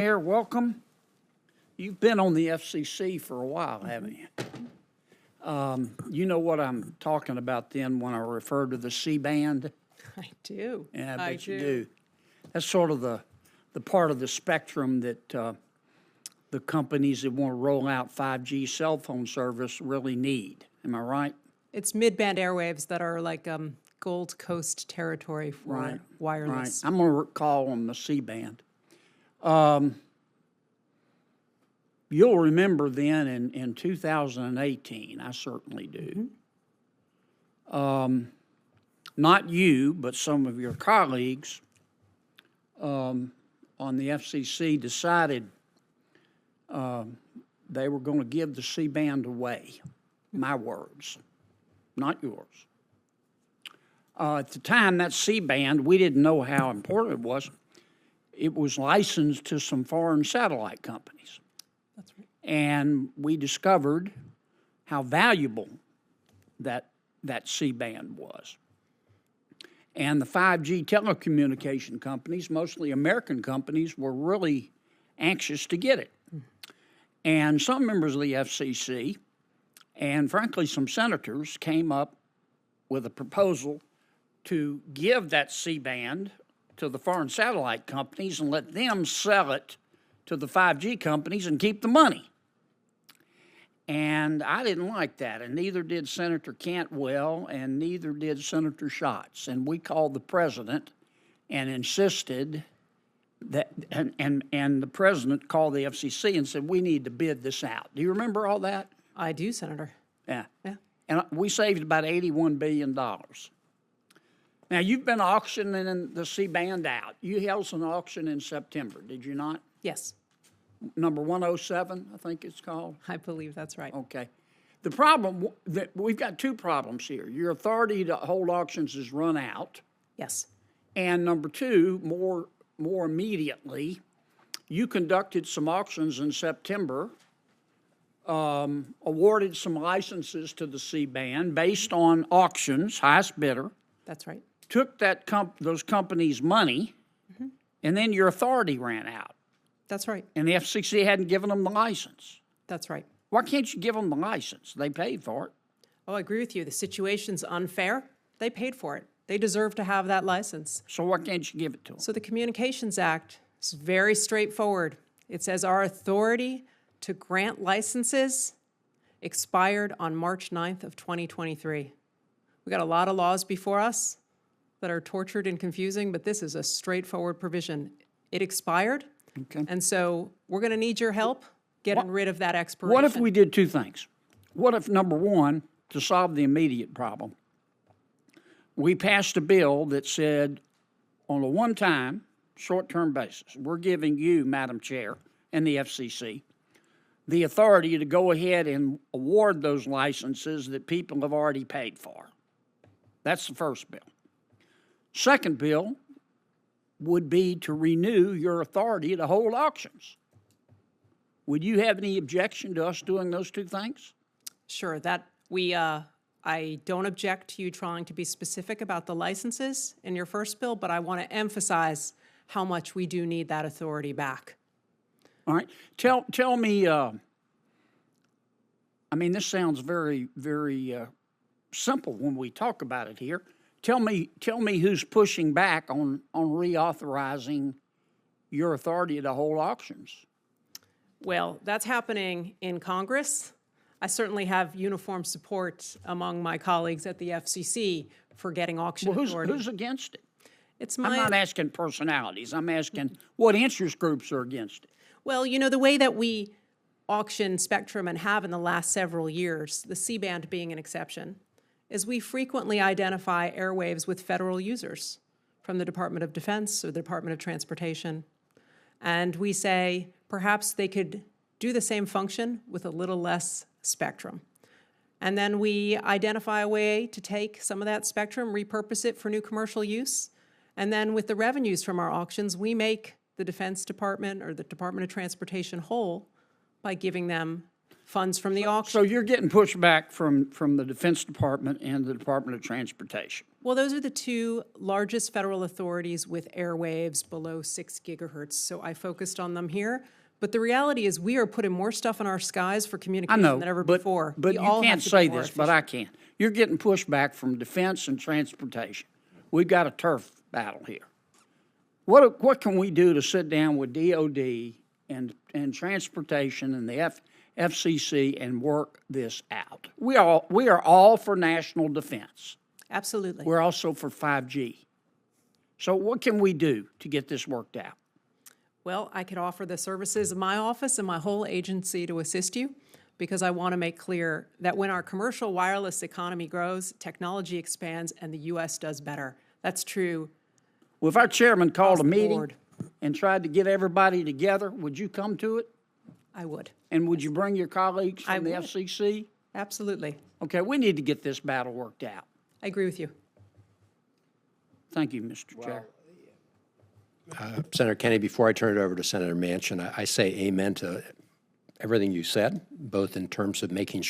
Mayor, welcome. You've been on the FCC for a while, haven't you? You know what I'm talking about then when I refer to the C-band? I do. Yeah, I bet you do. That's sort of the part of the spectrum that the companies that want to roll out 5G cell phone service really need. Am I right? It's mid-band airwaves that are like Gold Coast territory for wireless. Right. I'm going to call them the C-band. You'll remember then in 2018, I certainly do, not you, but some of your colleagues on the FCC decided they were going to give the C-band away. My words, not yours. At the time, that C-band, we didn't know how important it was. It was licensed to some foreign satellite companies. That's right. And we discovered how valuable that C-band was. And the 5G telecommunication companies, mostly American companies, were really anxious to get it. And some members of the FCC, and frankly some senators, came up with a proposal to give that C-band to the foreign satellite companies and let them sell it to the 5G companies and keep the money. And I didn't like that, and neither did Senator Cantwell, and neither did Senator Schatz. And we called the president and insisted that, and the president called the FCC and said, we need to bid this out. Do you remember all that? I do, Senator. Yeah. Yeah. And we saved about $81 billion. Now, you've been auctioning the C-band out. You held an auction in September, did you not? Yes, Number 107, I think it's called. I believe that's right. Okay. The problem, we've got two problems here. Your authority to hold auctions has run out. Yes. And number two, more immediately, you conducted some auctions in September, awarded some licenses to the C-band based on auctions, highest bidder, That's right. took those companies' money, and then your authority ran out. That's right. And the FCC hadn't given them the license. That's right. Why can't you give them the license? They paid for it. Oh, I agree with you. The situation's unfair. They paid for it. They deserve to have that license. So why can't you give it to them? So the Communications Act is very straightforward. It says our authority to grant licenses expired on March 9th of 2023. We got a lot of laws before us that are tortured and confusing, but this is a straightforward provision. It expired, and so we're going to need your help getting rid of that expiration. What if we did two things? What if, number one, to solve the immediate problem, we passed a bill that said on a one-time, short-term basis, we're giving you, Madam Chair, and the FCC, the authority to go ahead and award those licenses that people have already paid for. That's the first bill. Second bill would be to renew your authority to hold auctions. Would you have any objection to us doing those two things? Sure, that we, I don't object to you trying to be specific about the licenses in your first bill, but I want to emphasize how much we do need that authority back. All right. Tell me, I mean, this sounds very, very simple when we talk about it here. Tell me who's pushing back on reauthorizing your authority to hold auctions. Well, that's happening in Congress. I certainly have uniform support among my colleagues at the FCC for getting auction authority. Who's against it? I'm not asking personalities. I'm asking what interest groups are against it. Well, you know, the way that we auction spectrum and have in the last several years, the C-band being an exception, is we frequently identify airwaves with federal users from the Department of Defense or the Department of Transportation. And we say perhaps they could do the same function with a little less spectrum. And then we identify a way to take some of that spectrum, repurpose it for new commercial use. And then with the revenues from our auctions, we make the Defense Department or the Department of Transportation whole by giving them funds from the auction. So you're getting pushback from the Defense Department and the Department of Transportation. Well, those are the two largest federal authorities with airwaves below 6 gigahertz, so I focused on them here. But the reality is we are putting more stuff in our skies for I communication know, than ever but, before. but We you all can't have to be say more this, but efficient. I can. You're getting pushback from Defense and Transportation. We've got a turf battle here. What can we do to sit down with DOD and Transportation and the FCC and work this out? We are all for national defense. Absolutely. We're also for 5G. So what can we do to get this worked out? Well, I could offer the services of my office and my whole agency to assist you, because I want to make clear that when our commercial wireless economy grows, technology expands, and the U.S. does better. That's true. Well, if our chairman called a Across the meeting board. and tried to get everybody together, would you come to it? I would. And would you bring your colleagues I from the would. FCC? Absolutely. Okay, we need to get this battle worked out. I agree with you. Thank you, Mr. Chair. Senator Kennedy, before I turn it over to Senator Manchin, I say amen to everything you said, both in terms of making